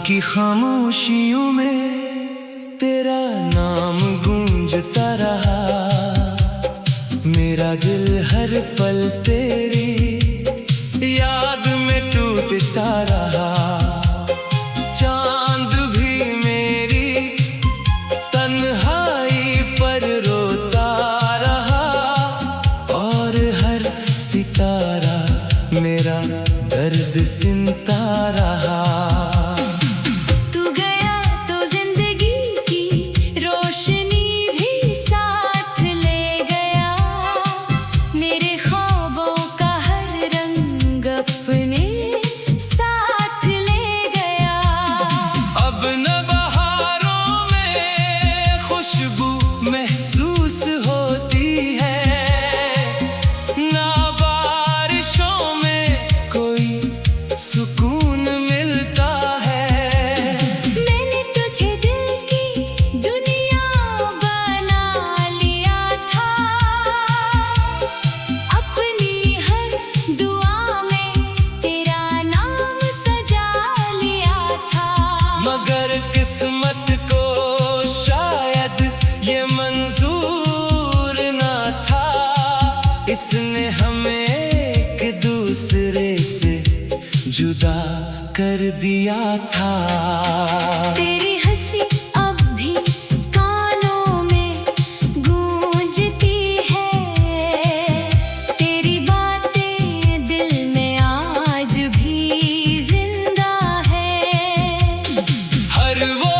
की खामोशियों में तेरा नाम गूंजता रहा। मेरा दिल हर पल तेरी याद में टूटता रहा। चांद भी मेरी तन्हाई पर रोता रहा, और हर सितारा मेरा दर्द सुनता रहा। महसूस होती है ना बारिशों में कोई सुकून मिलता है। मैंने तुझे दिल की दुनिया बना लिया था, अपनी हर दुआ में तेरा नाम सजा लिया था। मगर किस्मत को शायद ये मंजूर ना था, इसने हमें एक दूसरे से जुदा कर दिया था। तेरी हंसी अब भी कानों में गूंजती है, तेरी बातें दिल में आज भी जिंदा है। हर वो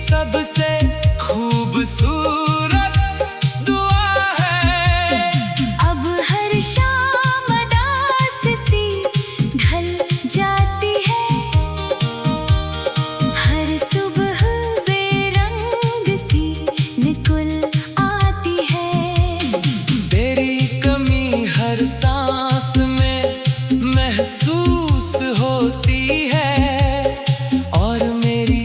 सबसे खूबसूरत दुआ है। अब हर शाम उदास सी ढल जाती है, हर सुबह बेरंग सी निकल आती है। तेरी कमी हर सांस में महसूस होती है, और मेरी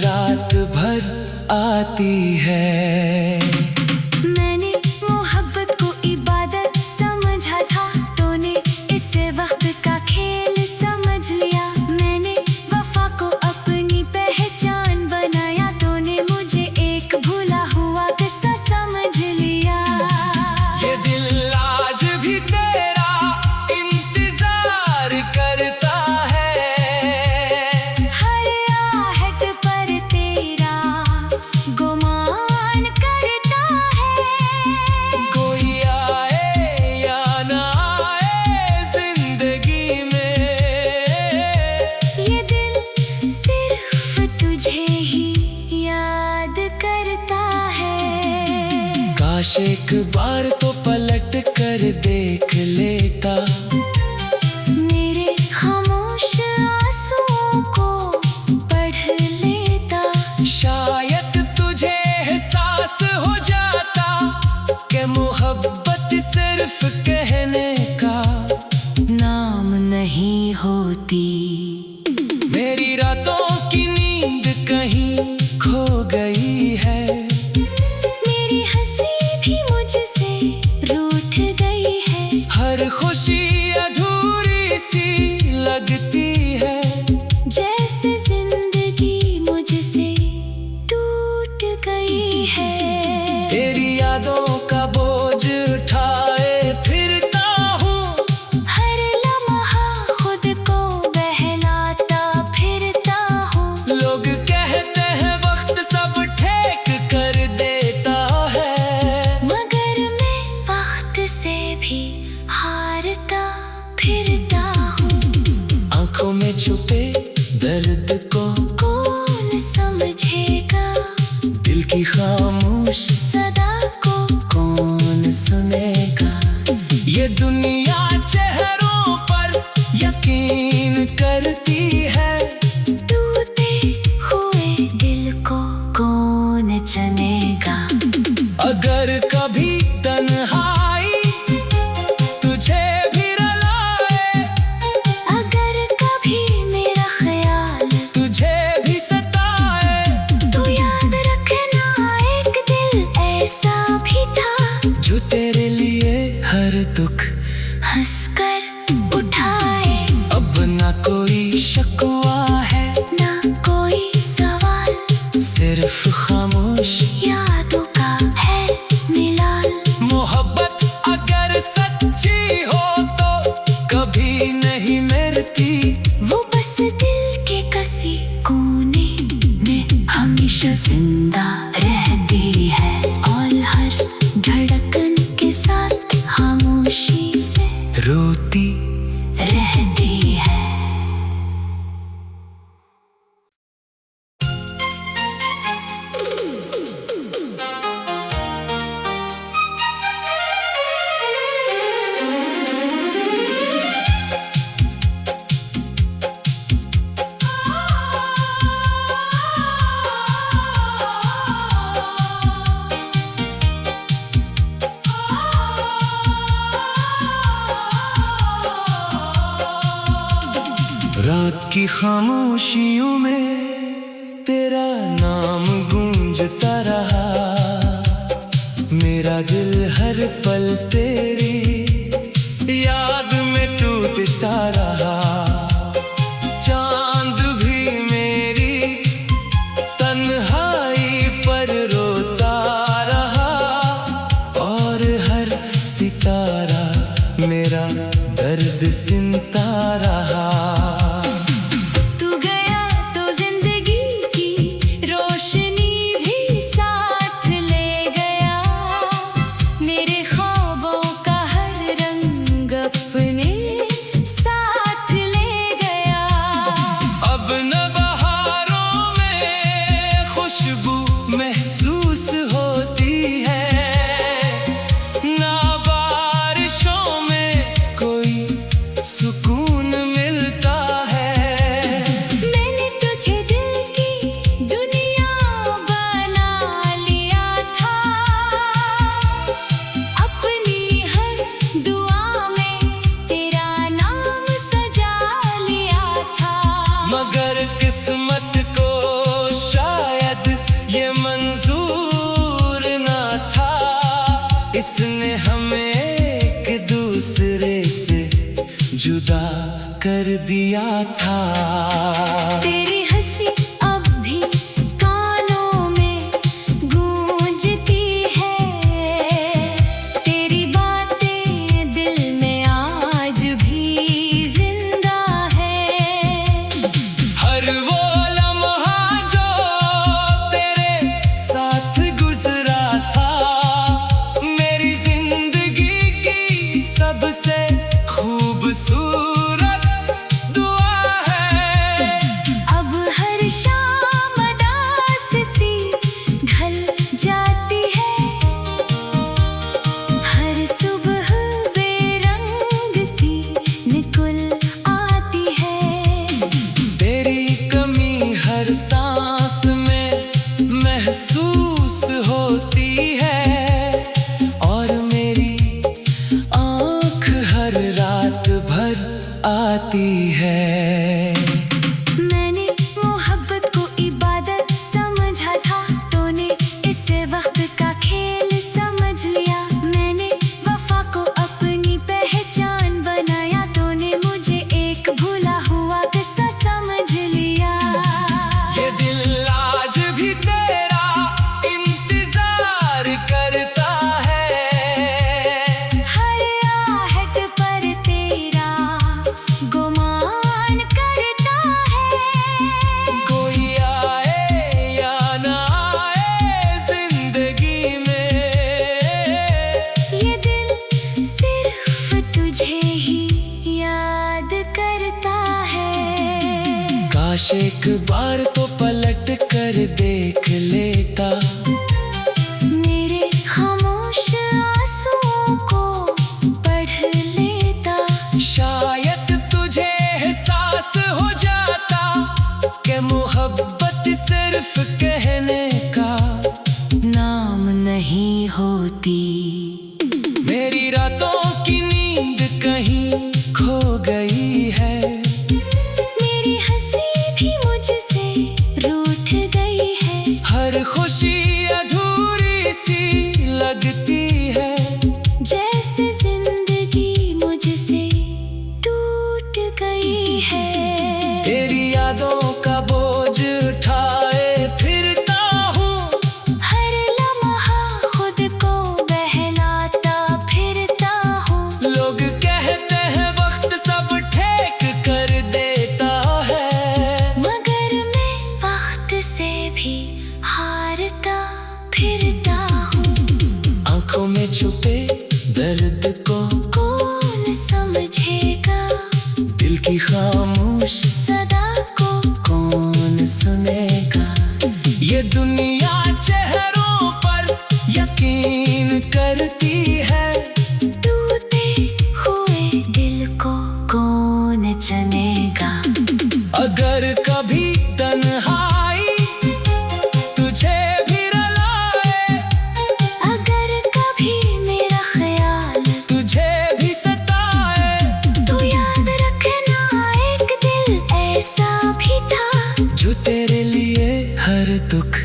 रात भर आती है। मैंने मोहब्बत को इबादत समझा था, तूने इसे वक्त का खेल समझ लिया। मैंने वफा को अपनी पहचान बनाया, तूने मुझे एक भूला हुआ किस्सा समझ लिया। ये दिल आज भी तेरा इंतजार करता है, काश एक बार तो पलट कर देख लेता, मेरे खामोश आंसुओं को पढ़ लेता। शायद तुझे एहसास हो जाता कि मोहब्बत सिर्फ कहने का नाम नहीं होती। मेरी रातों की नींद कहीं खो गई है, मेरी हंसी भी मुझसे रूठ गई है। हर खुशी अधूरी सी लगती है, जैसे जिंदगी मुझसे टूट गई है। तेरी यादों का बोझ उठाए फिरता हूँ, हर लम्हा खुद को बहलाता फिरता हूँ। लोग कहते हैं वक्त सब ठेक कर देता है, मगर मैं वक्त से भी हारता फिरता हूँ। आंखों में छुपे दर्द को कौन समझेगा, दिल की खामोश सदा को कौन सुनेगा। ये दुनिया चेहरों पर यकीन करती है, टूटे हुए दिल को कौन चनेगा। अगर कभी तन्हाई तुझे भी रुलाए, अगर कभी मेरा ख्याल तुझे भी सताए, तो याद रखना एक दिल ऐसा तेरे लिए हर दुख हंसकर उठाए। अब ना कोई शिकवा है, ना कोई सवाल, सिर्फ खामोश यादों का है मिलाल। मोहब्बत अगर सच्ची हो तो कभी नहीं मरती, वो बस दिल के किसी कोने में हमेशा जिंदा रहती है, और हर धड़कन के साथ खामोशी से रोती रहती है। रात की खामोशियों में तेरा नाम गूंजता रहा, मेरा दिल हर पल तेरी याद में टूटता रहा। चांद भी मेरी तन्हाई पर रोता रहा, और हर सितारा मेरा दर्द सुनता रहा। महसूस होती है ना बारिशों में कोई सुकून मिलता है। मैंने तुझे दिल की दुनिया बना लिया था, अपनी हर दुआ में तेरा नाम सजा लिया था। मगर किस्मत को शायद ये मंजूर ना था, इसने हमें एक दूसरे से जुदा कर दिया था। तेरी हंसी अब भी कानों में गूंजती है, तेरी बातें दिल में आज भी जिंदा है। हर वो लम्हा जो तेरे साथ गुजरा था, मेरी जिंदगी की सबसे खूबसूरत दुआ है। अब हर शाम उदास सी ढल जाती है, हर सुबह बेरंग सी निकल आती है। तेरी कमी हर सांस में महसूस होती है, और मेरी आँख हर रात भर आती है। मैंने मोहब्बत को इबादत समझा था, तूने इसे वक्त का खेल समझ लिया। मैंने वफा को अपनी पहचान बनाया, तूने मुझे एक भूला हुआ किस्सा समझ लिया। ये दिल आज भी तेरा इंतजार करता है, हर आहट पर तेरा गुमान करता है। कोई आए या ना आए जिंदगी में, ये दिल सिर्फ तुझे ही याद करता है। काश एक बार तो पलट कर देख लेता, मेरे खामोश आंसुओं को पढ़ लेता। शायद तुझे एहसास हो जाता कि मोहब्बत सिर्फ कहने का नाम नहीं होती। मेरी रातों की नींद कहीं खो गई है, मेरी हंसी भी मुझसे रूठ गई है। हर खुशी अधूरी सी लगती है। दर्द को कौन समझेगा, दिल की खामोश सदा को कौन सुनेगा। ये दुनिया चेहरों पर यकीन करती है, टूटे हुए दिल को कौन चुनेगा। अगर कभी तन्हाई तुझे भी रुलाए, अगर कभी मेरा ख्याल तुझे भी सताए, तो याद रखना एक दिल ऐसा भी था, जो तेरे लिए हर दुख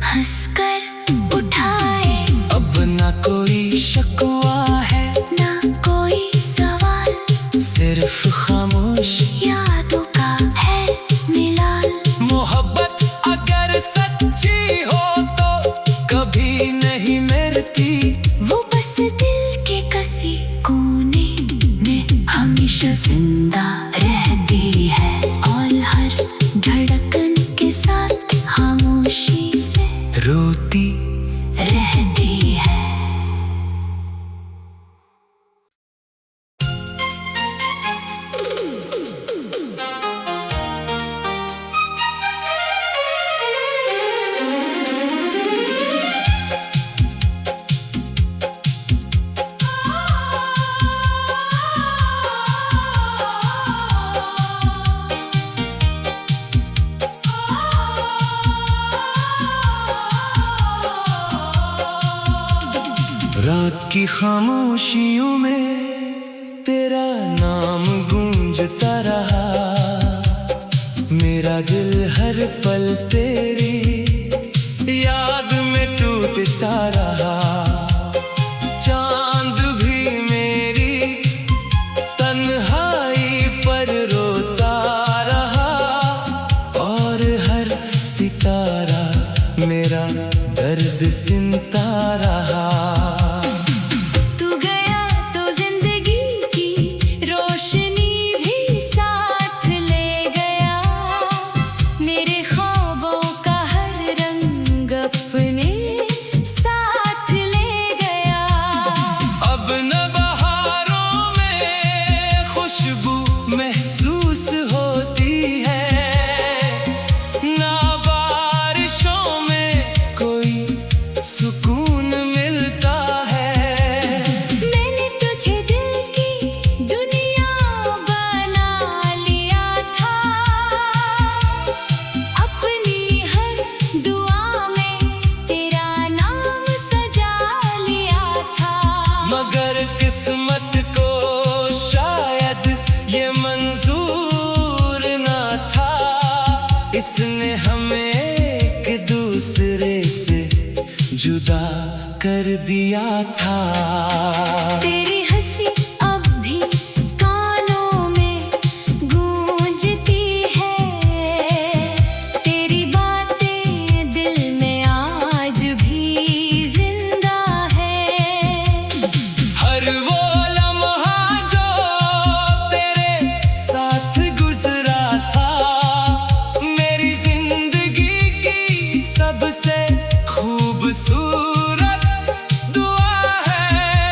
हंसकर उठाए। अब ना कोई शिकवा है, ना कोई सवाल, सिर्फ खामोश यादों का है मिलाल। मोहब्बत अगर सच्ची हो तो कभी नहीं मरती, वो बस दिल के किसी कोने में हमेशा जिंदा रहती है, और हर धड़कन के साथ खामोशी से रोती रहती है। रात की खामोशियों में तेरा नाम गूंजता रहा, मेरा दिल हर पल तेरी याद में टूटता रहा। चांद भी मेरी तन्हाई पर रोता रहा, और हर सितारा मेरा दर्द सुनता रहा। तू गया तो जिंदगी की रोशनी भी साथ ले गया, मेरे ख्वाबों का हर रंग अपने साथ ले गया। अब न बहारों में खुशबू महसूस होती है, ना बारिशों में कोई सुकून मिलता है। मैंने तुझे दिल की दुनिया बना लिया था, अपनी हर दुआ में तेरा नाम सजा लिया था। मगर किस्मत को शायद ये मंजूर ना था, इसने हमें एक दूसरे से जुदा कर दिया था। तेरी हंसी अब भी कानों में गूंजती है, तेरी बातें दिल में आज भी जिंदा है। हर वो लम्हा जो तेरे साथ गुजरा था, मेरी जिंदगी की सबसे खूबसूरत दुआ है।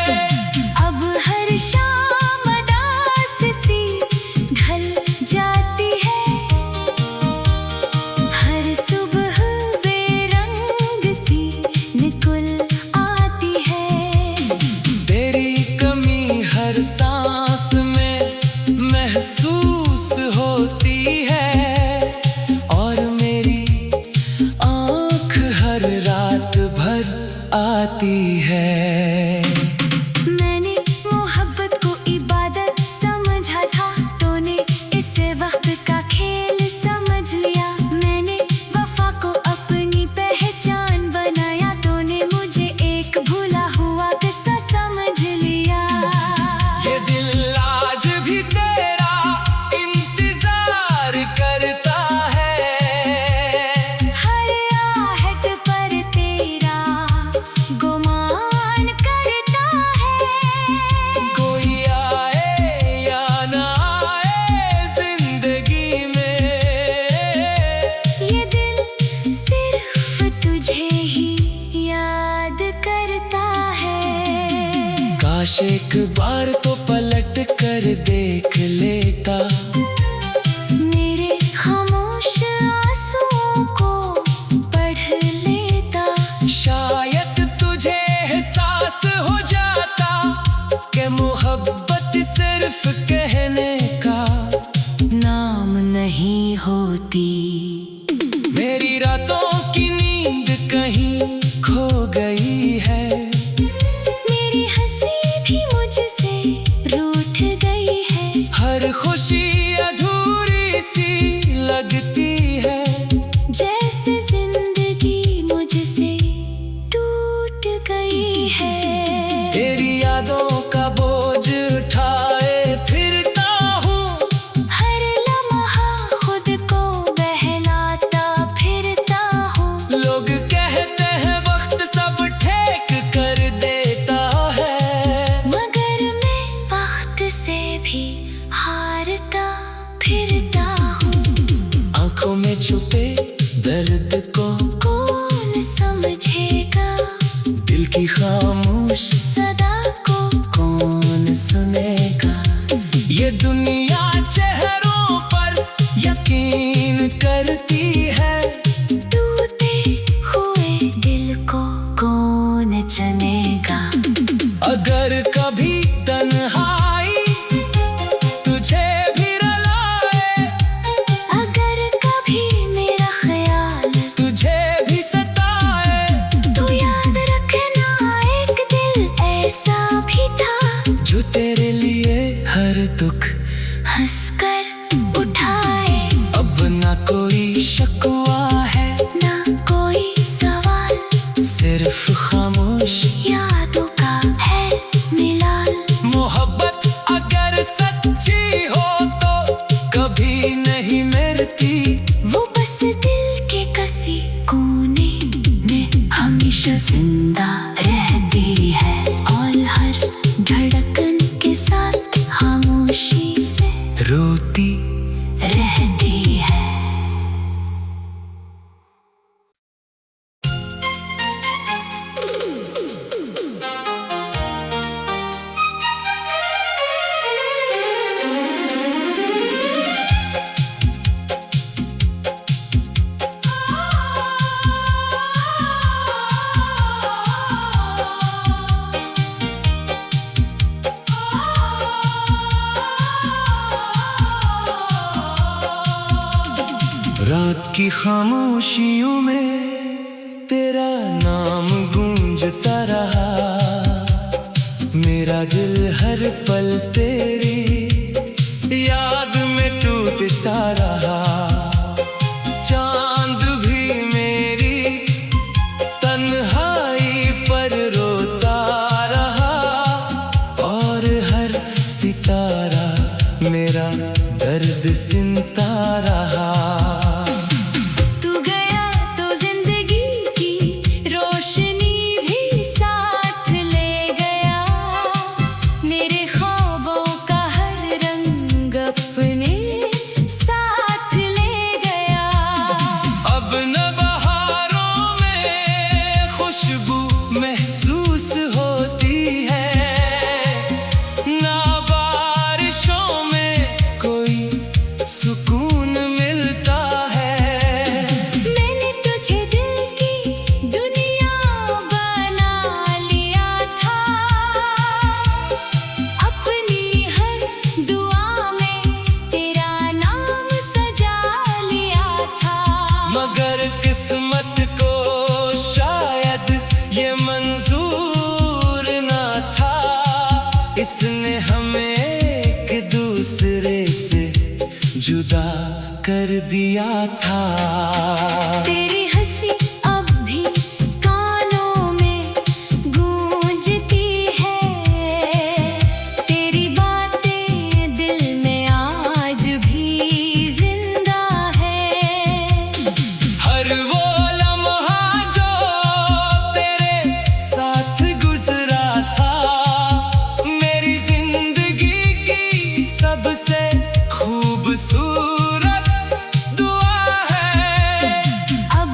एक बार तो पलट कर देख लेता, मेरे खामोश आंसुओं को पढ़ लेता। शायद तुझे एहसास हो जाता कि मोहब्बत सिर्फ कहने का नाम नहीं होती। मेरी रातों की नींद कहीं खो गई है, मेरी हंसी भी मुझसे रूठ गई है। हर खुशी अधूरी सी लगती है, जैसे जिंदगी मुझसे टूट गई है। तेरी यादों का बोझ उठाए फिरता हूँ, हर लम्हा खुद को बहलाता फिरता हूँ। लोग कहते हैं वक्त सब ठेक कर देता है, मगर मैं वक्त से भी हारता फिरता हूँ। आंखों में छुपे दर्द को कौन समझेगा, दिल की खामोश सदा को कौन सुनेगा। ये दुनिया चेहरों पर यकीन करती है, टूटे हुए दिल को कौन चुनेगा। अगर कभी तन्हाई तुझे भी रुलाए, अगर कभी मेरा ख्याल तुझे भी सताए, तो याद रखना एक दिल ऐसा भी था, जो तेरे लिए हर दुख हंसकर उठाए। अब ना कोई शिकवा है, ना कोई सवाल, सिर्फ खामोश यादों का है मिलाल। मोहब्बत अगर सच्ची हो तो कभी नहीं मरती, वो बस दिल के किसी कोने में हमेशा जिंदा रहती है, और हर धड़कन के साथ खामोशी से रोती रहती है। रात की खामोशियों में तेरा नाम गूंजता रहा, मेरा दिल हर पल तेरी याद में टूटता रहा। चांद भी मेरी तन्हाई पर रोता रहा, और हर सितारा मेरा दर्द सुनता रहा। तू गया तो जिंदगी की रोशनी भी साथ ले गया, मेरे ख्वाबों का हर रंग अपने साथ ले गया। अब न बहारों में खुशबू महसूस होती है, ना बारिशों में कोई सुकून मिलता है। मैंने तुझे दिल की दुनिया बना लिया था, अपनी हर दुआ में तेरा नाम सजा लिया था। मगर किस्मत को शायद ये मंजूर ना था, इसने हमें एक दूसरे से जुदा कर दिया था। तेरी हंसी अब भी कानों में गूंजती है, तेरी बातें दिल में आज भी जिंदा है। हर वो लम्हा जो तेरे साथ गुजरा था, मेरी जिंदगी की सबसे खूबसूरत दुआ है। अब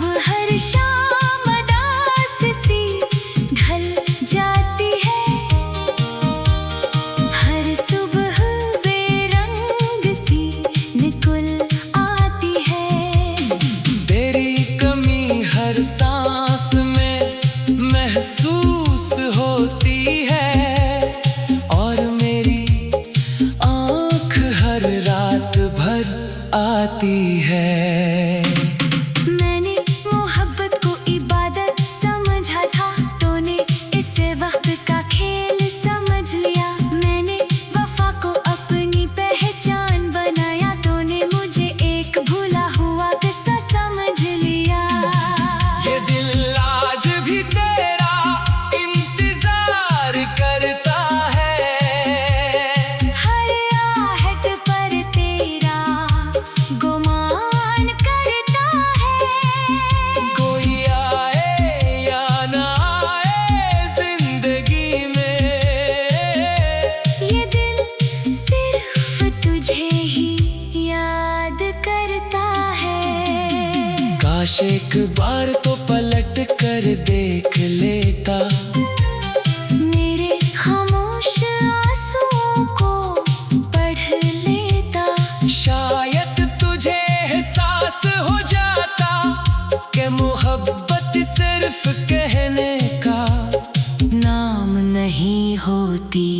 समझ लिया। मैंने वफा को अपनी पहचान बनाया, तूने मुझे एक भूला हुआ किस्सा समझ लिया। ये दिल आज भी तेरा इंतजार करता है, हर आहट पर तेरा गुमान करता है। कोई आए या ना आए जिंदगी में, ये दिल सिर्फ तुझे ही याद करता है। काश एक बार तो पलट कर देख लेता, मेरे खामोश आंसुओं को पढ़ लेता। शायद तुझे एहसास हो जाता कि मोहब्बत सिर्फ कहने का नाम नहीं होती।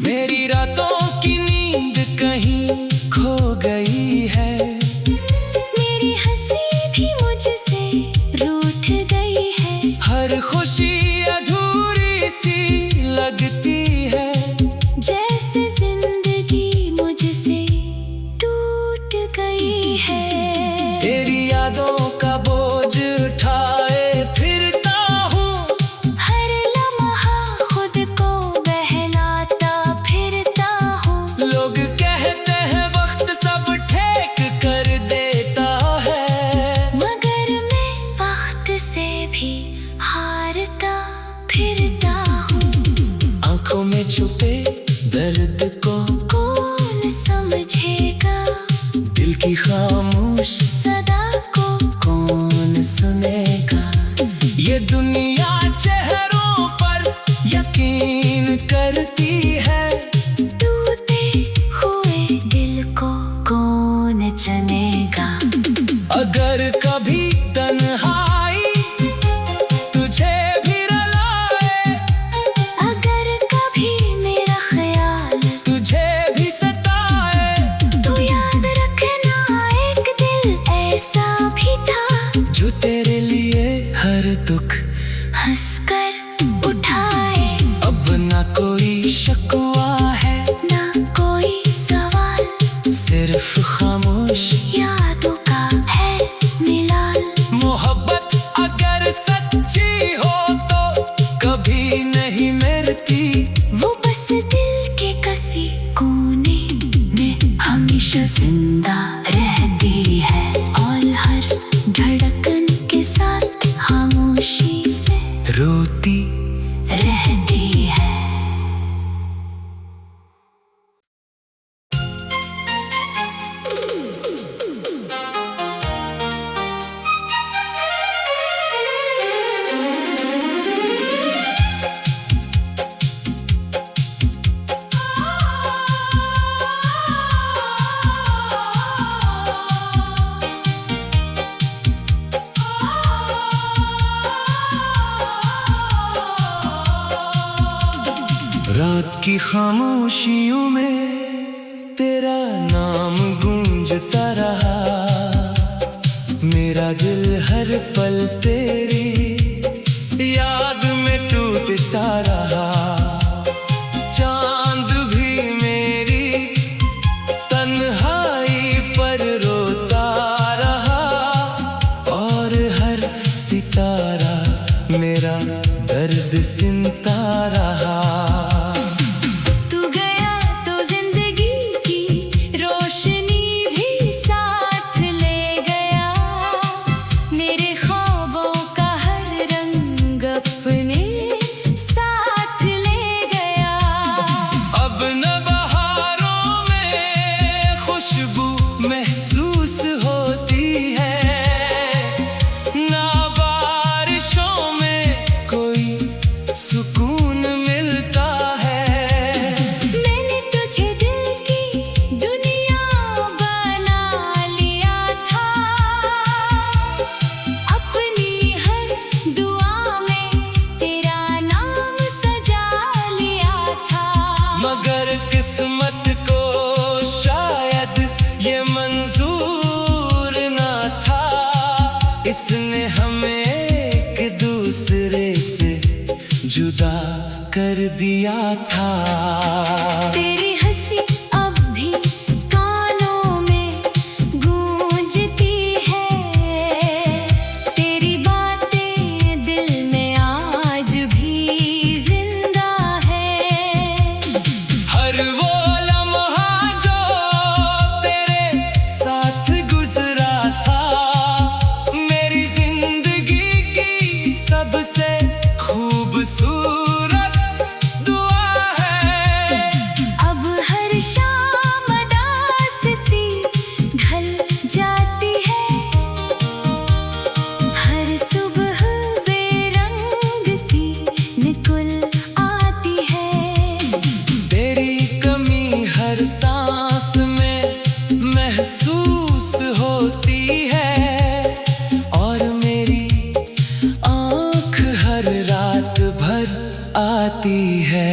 मेरी रातों की नींद कहीं खो गई है, मेरी हंसी भी मुझसे रूठ गई है। हर खुशी अधूरी सी लगती है, जैसे जिंदगी मुझसे टूट गई है। तेरी यादों का बोझ उठाए फिरता हूँ, हर लम्हा खुद को बहलाता फिरता हूँ। लोग कहते हैं वक्त सब ठेक कर देता है, मगर मैं वक्त से भी हारता फिरता हूँ। आंखों में छुपे दर्द को कौन समझेगा, दिल की खामोश सदा को कौन सुनेगा। ये दुनिया चेहरों पर यकीन करती है, टूटे हुए दिल को कौन चुनेगा। अगर कभी तन्हाई तुझे भी रुलाए, अगर कभी मेरा ख्याल तुझे भी सताए, तो याद रखना एक दिल ऐसा भी था, जो तेरे लिए हर दुख हंसकर उठाए। अब ना कोई शिकवा है, ना कोई सवाल, सिर्फ खामोश यादों का है मिलाल। मोहब्बत अगर सच्ची हो तो कभी नहीं मरती, वो बस दिल के किसी कोने में हमेशा जिंदा रहती है, और हर धड़कन के साथ खामोशी से रोती रहती है। रात की खामोशियों में तेरा नाम गूंजता रहा, मेरा दिल हर पल तेरी याद में टूटता रहा। चांद भी मेरी तन्हाई पर रोता रहा, और हर सितारा मेरा दर्द सुनता रहा। तू गया तो जिंदगी की रोशनी भी साथ ले गया, मेरे ख्वाबों का कर दिया था। तेरी हंसी अब भी कानों में गूंजती है, तेरी बातें दिल में आज भी जिंदा है। हर वो लम्हा जो तेरे साथ गुजरा था, मेरी जिंदगी की सबसे खूबसूरत दुआ है। अब हर शाम उदास सी ढल जाती है, हर सुबह बेरंग सी निकल आती है। तेरी कमी हर सांस में महसूस होती है, और मेरी आँख हर रात भर आती है।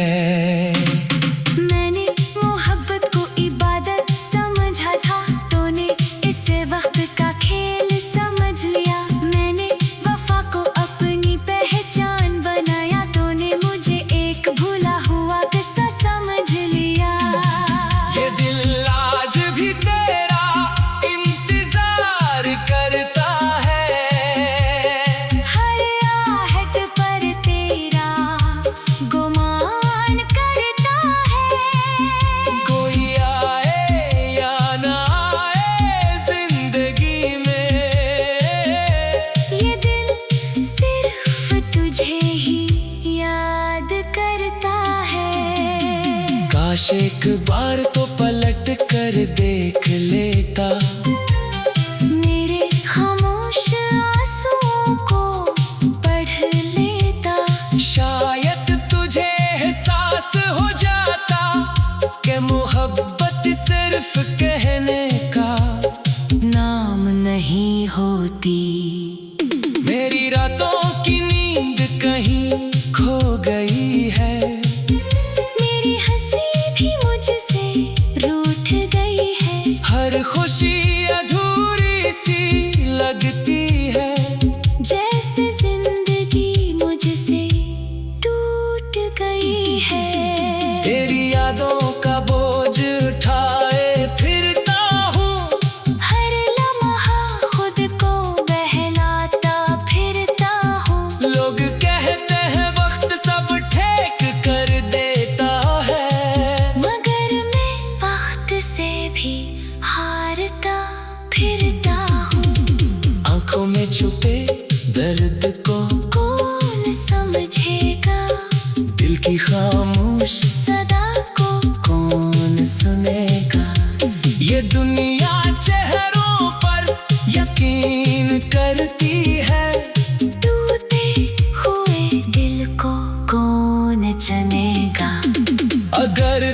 मैंने मोहब्बत को इबादत समझा था, तूने इसे वक्त का खेल समझ लिया। मैंने वफा को अपनी पहचान बनाया, तूने मुझे एक भूला हुआ किस्सा समझ लिया। ये दिल आज भी तेरा इंतजार करता है, हर आहट पर तेरा गुमान करता है। कोई आए या ना आए जिंदगी में, ये दिल सिर्फ तुझे ही याद करता है। काश एक बार तो पलट कर देख लेता, मेरे खामोश आंसुओं को पढ़ लेता। शायद तुझे एहसास हो जाता कि मोहब्बत सिर्फ कहने का नाम नहीं होती। मेरी रातों की नींद कहीं खो गई है, मेरी हंसी भी मुझसे रूठ गई है। हर खुशी अधूरी सी लगती है, जैसे जिंदगी मुझसे टूट गई है। तेरी यादों का बोझ उठाए फिरता हूँ, हर लम्हा खुद को बहलाता फिरता हूँ। लोग कहते हैं वक्त सब ठेक कर देता है, मगर मैं वक्त से भी हारता फिरता हूँ। आंखों में छुपे दर्द को कौन समझेगा, दिल की खामोश सदा को कौन सुनेगा। ये दुनिया चेहरों पर यकीन करती है, टूटे हुए दिल को कौन चनेगा। अगर